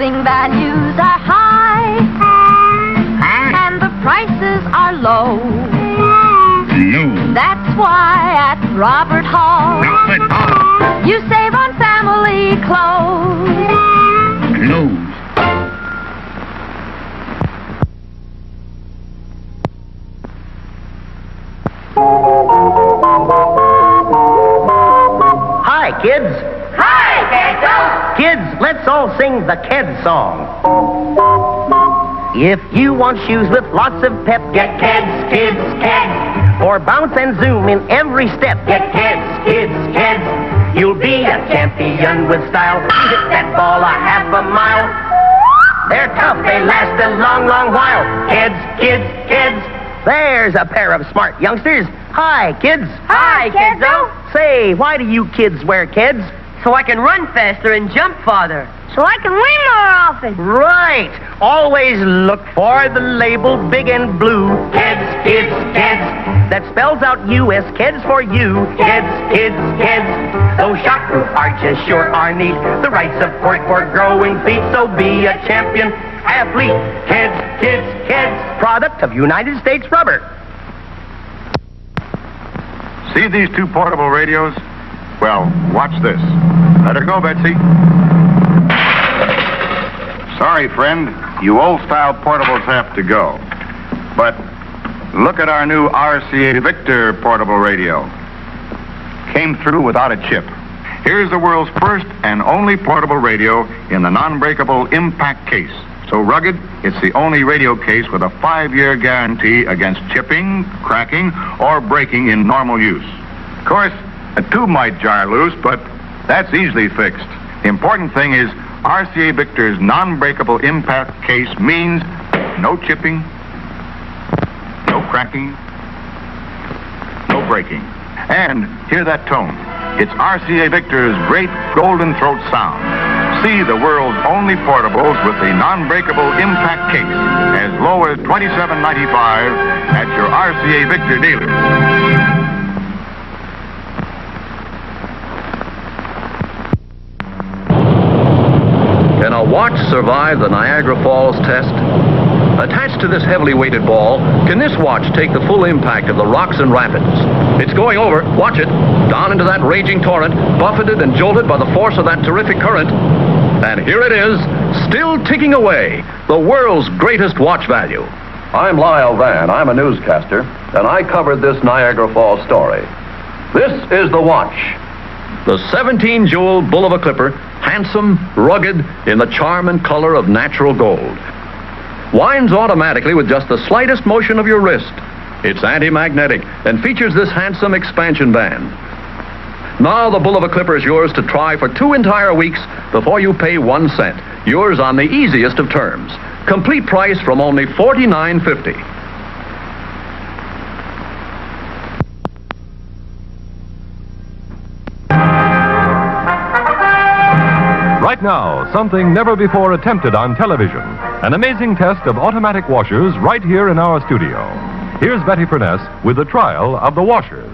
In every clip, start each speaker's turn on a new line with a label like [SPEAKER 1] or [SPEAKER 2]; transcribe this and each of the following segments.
[SPEAKER 1] building values are high, and the prices are low.
[SPEAKER 2] No.
[SPEAKER 1] That's why at Robert Hall, you save on family clothes.
[SPEAKER 2] Clothes.
[SPEAKER 3] Hi, kids.
[SPEAKER 1] Hi, Pedro.
[SPEAKER 3] Kids, let's all sing the Keds song. If you want shoes with lots of pep, get Keds, kids, Keds. For bounce and zoom in every step, get Keds, kids, Keds. You'll be a champion with style. You hit that ball a half a mile. They're tough, they last a long, long while. Keds, kids, Keds. There's a pair of smart youngsters. Hi, kids.
[SPEAKER 1] Hi, Kiddo.
[SPEAKER 3] Say, why do you kids wear Keds?
[SPEAKER 4] So I can run faster and jump farther.
[SPEAKER 1] So I can win more often.
[SPEAKER 3] Right. Always look for the label big and blue. Keds, kids, Keds. That spells out U.S. Keds for you. Keds, kids, Keds. Those shockproof arches sure are neat. The right support for growing feet. So be a champion athlete. Keds, kids, Keds. Product of United States Rubber.
[SPEAKER 2] See these two portable radios? Well, watch this. Let her go, Betsy. Sorry, friend. You old-style portables have to go. But look at our new RCA Victor portable radio. Came through without a chip. Here's the world's first and only portable radio in the non-breakable impact case. So rugged, it's the only radio case with a 5-year guarantee against chipping, cracking, or breaking in normal use. Of course, a tube might jar loose, but that's easily fixed. The important thing is RCA Victor's non-breakable impact case means no chipping, no cracking, no breaking. And hear that tone. It's RCA Victor's great golden throat sound. See the world's only portables with the non-breakable impact case as low as $27.95 at your RCA Victor dealer.
[SPEAKER 5] Can a watch survive the Niagara Falls test? Attached to this heavily weighted ball, can this watch take the full impact of the rocks and rapids? It's going over, watch it, down into that raging torrent, buffeted and jolted by the force of that terrific current. And here it is, still ticking away, the world's greatest watch value. I'm Lyle Van, I'm a newscaster, and I covered this Niagara Falls story. This is the watch. The 17-jewel bull of a clipper, handsome, rugged, in the charm and color of natural gold. Winds automatically with just the slightest motion of your wrist. It's anti-magnetic and features this handsome expansion band. Now the bull of a clipper is yours to try for 2 entire weeks before you pay 1 cent. Yours on the easiest of terms. Complete price from only $49.50.
[SPEAKER 6] Right now, something never before attempted on television. An amazing test of automatic washers right here in our studio. Here's Betty Furness with the trial of the washers.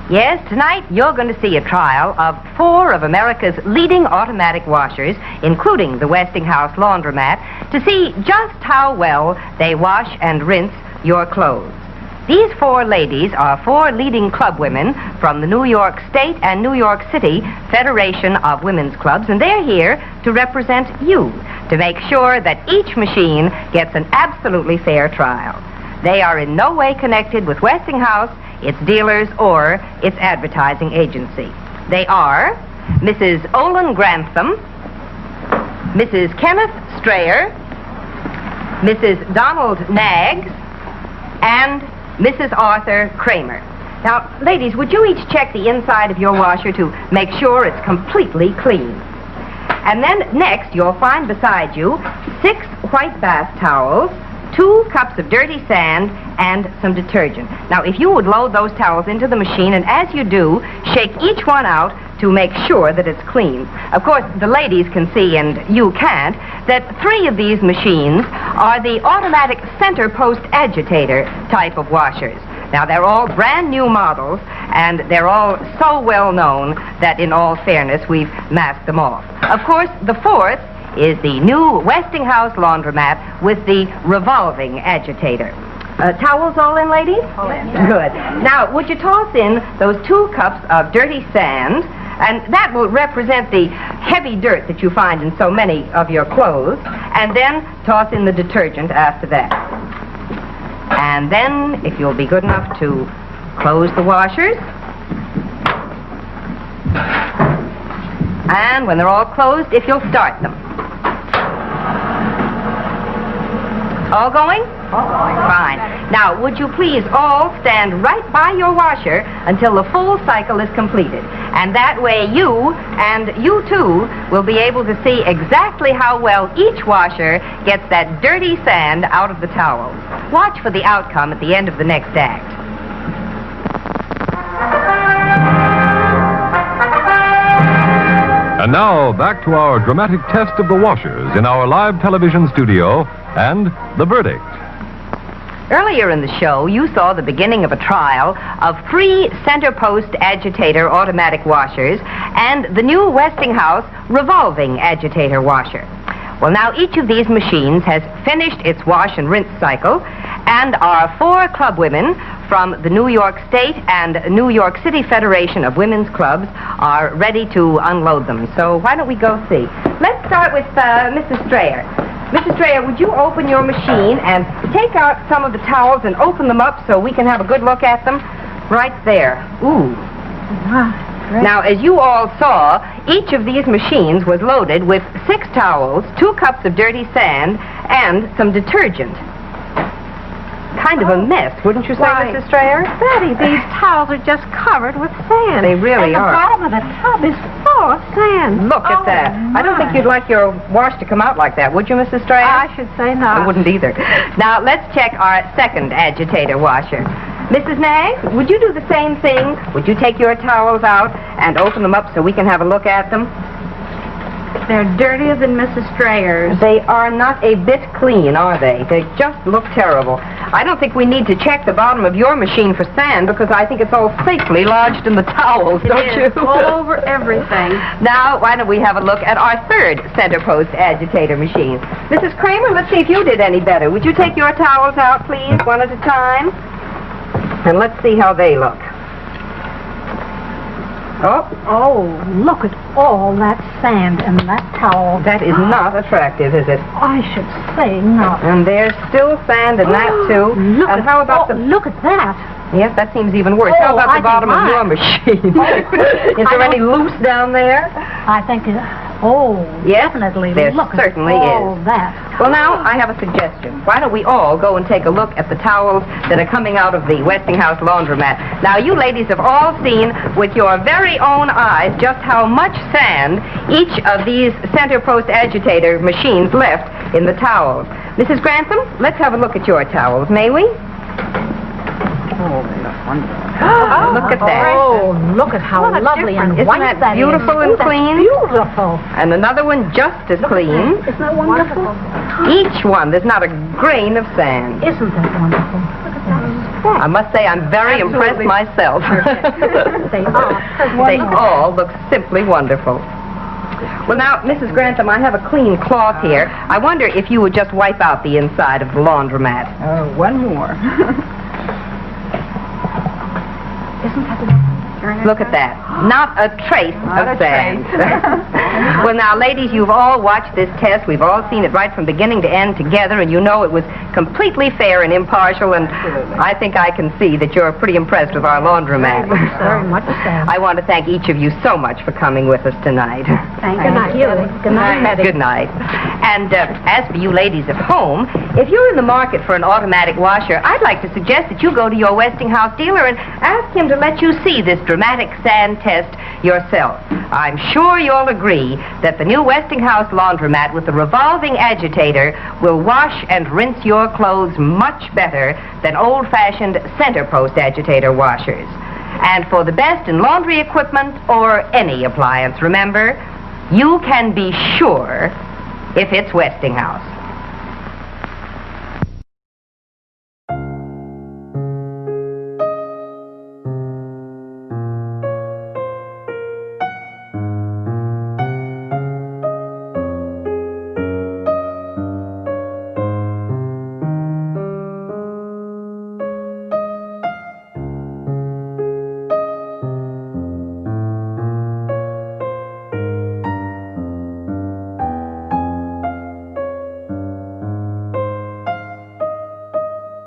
[SPEAKER 4] Yes, tonight you're going to see a trial of 4 of America's leading automatic washers, including the Westinghouse laundromat, to see just how well they wash and rinse your clothes. These 4 ladies are 4 leading club women from the New York State and New York City Federation of Women's Clubs, and they're here to represent you, to make sure that each machine gets an absolutely fair trial. They are in no way connected with Westinghouse, its dealers, or its advertising agency. They are Mrs. Olin Grantham, Mrs. Kenneth Strayer, Mrs. Donald Knaggs, and Mrs. Arthur Kramer. Now, ladies, would you each check the inside of your washer to make sure it's completely clean? And then next, you'll find beside you 6 white bath towels, 2 cups of dirty sand, and some detergent. Now, if you would load those towels into the machine, and as you do, shake each one out to make sure that it's clean. Of course, the ladies can see, and you can't, that 3 of these machines are the automatic center post agitator type of washers. Now, they're all brand new models, and they're all so well known that, in all fairness, we've masked them off. Of course, the 4th is the new Westinghouse laundromat with the revolving agitator. Towels all in, ladies? All in. Good. Now, would you toss in those 2 cups of dirty sand, and that will represent the heavy dirt that you find in so many of your clothes, and then toss in the detergent after that. And then, if you'll be good enough to close the washers, and when they're all closed, if you'll start them. All going? All going. Fine. Now, would you please all stand right by your washer until the full cycle is completed? And that way you, and you too, will be able to see exactly how well each washer gets that dirty sand out of the towels. Watch for the outcome at the end of the next act.
[SPEAKER 6] And now, back to our dramatic test of the washers in our live television studio and the verdict.
[SPEAKER 4] Earlier in the show, you saw the beginning of a trial of 3 center post agitator automatic washers and the new Westinghouse revolving agitator washer. Well, now each of these machines has finished its wash and rinse cycle, and our 4 club women from the New York State and New York City Federation of Women's Clubs are ready to unload them. So why don't we go see? Let's start with Mrs. Strayer. Mrs. Strayer, would you open your machine and take out some of the towels and open them up so we can have a good look at them? Right there. Ooh.
[SPEAKER 7] Wow.
[SPEAKER 4] Now, as you all saw, each of these machines was loaded with 6 towels, 2 cups of dirty sand, and some detergent. Kind of a mess, wouldn't you say, Mrs. Strayer?
[SPEAKER 7] Betty, these towels are just covered with sand.
[SPEAKER 4] They really
[SPEAKER 7] and
[SPEAKER 4] are.
[SPEAKER 7] the bottom of the tub is full of sand.
[SPEAKER 4] Look at that. I don't think you'd like your wash to come out like that, would you, Mrs. Strayer?
[SPEAKER 7] I should say not.
[SPEAKER 4] I wouldn't either. Now, let's check our second agitator washer. Mrs. Nagg, would you do the same thing? Would you take your towels out and open them up so we can have a look at them?
[SPEAKER 7] They're dirtier than Mrs. Strayer's.
[SPEAKER 4] They are not a bit clean, are they? They just look terrible. I don't think we need to check the bottom of your machine for sand because I think it's all safely lodged in the towels, don't you?
[SPEAKER 7] All over everything.
[SPEAKER 4] Now, why don't we have a look at our third center post agitator machine? Mrs. Kramer, let's see if you did any better. Would you take your towels out, please, one at a time? And let's see how they look.
[SPEAKER 7] Oh, look at all that sand in that towel.
[SPEAKER 4] That is not attractive, is it?
[SPEAKER 7] I should say not.
[SPEAKER 4] And there's still sand in that, too.
[SPEAKER 7] Look
[SPEAKER 4] and
[SPEAKER 7] at,
[SPEAKER 4] how about
[SPEAKER 7] look at that.
[SPEAKER 4] Yes, that seems even worse.
[SPEAKER 7] Oh,
[SPEAKER 4] How about
[SPEAKER 7] I
[SPEAKER 4] the bottom
[SPEAKER 7] think
[SPEAKER 4] of your machine? Is there any loose down there?
[SPEAKER 7] I think
[SPEAKER 4] Yes,
[SPEAKER 7] definitely.
[SPEAKER 4] there
[SPEAKER 7] Look
[SPEAKER 4] certainly
[SPEAKER 7] at all
[SPEAKER 4] is.
[SPEAKER 7] that.
[SPEAKER 4] Well, now, I have a suggestion. Why don't we all go and take a look at the towels that are coming out of the Westinghouse laundromat? Now, you ladies have all seen with your very own eyes just how much sand each of these center post agitator machines left in the towels. Mrs. Grantham, let's have a look at your towels, may we?
[SPEAKER 7] Oh,
[SPEAKER 4] Look at that.
[SPEAKER 7] Oh, look at how
[SPEAKER 4] What a
[SPEAKER 7] lovely and
[SPEAKER 4] difference.
[SPEAKER 7] white
[SPEAKER 4] Isn't that
[SPEAKER 7] is.
[SPEAKER 4] beautiful and
[SPEAKER 7] Oh, that's
[SPEAKER 4] clean?
[SPEAKER 7] Beautiful.
[SPEAKER 4] And another one just as clean.
[SPEAKER 7] Isn't that wonderful?
[SPEAKER 4] Each one, there's not a grain of sand.
[SPEAKER 7] Isn't that wonderful? Look at that.
[SPEAKER 4] I must say I'm very impressed myself.
[SPEAKER 7] They are.
[SPEAKER 4] They all look simply wonderful. Well, now, Mrs. Grantham, I have a clean cloth here. I wonder if you would just wipe out the inside of the laundromat.
[SPEAKER 7] One more. Isn't that
[SPEAKER 4] Look at that. Not a trace of sand. Well, now, ladies, you've all watched this test. We've all seen it right from beginning to end together, and you know it was completely fair and impartial, and I think I can see that you're pretty impressed with our laundromat.
[SPEAKER 7] Very much so.
[SPEAKER 4] I want to thank each of you so much for coming with us tonight.
[SPEAKER 7] Thank you. Good night, Betty.
[SPEAKER 4] Good night. And as for you ladies at home, if you're in the market for an automatic washer, I'd like to suggest that you go to your Westinghouse dealer and ask him to let you see this dramatic sand test yourself. I'm sure you'll agree that the new Westinghouse laundromat with the revolving agitator will wash and rinse your clothes much better than old-fashioned center post agitator washers. And for the best in laundry equipment or any appliance, remember, you can be sure if it's Westinghouse.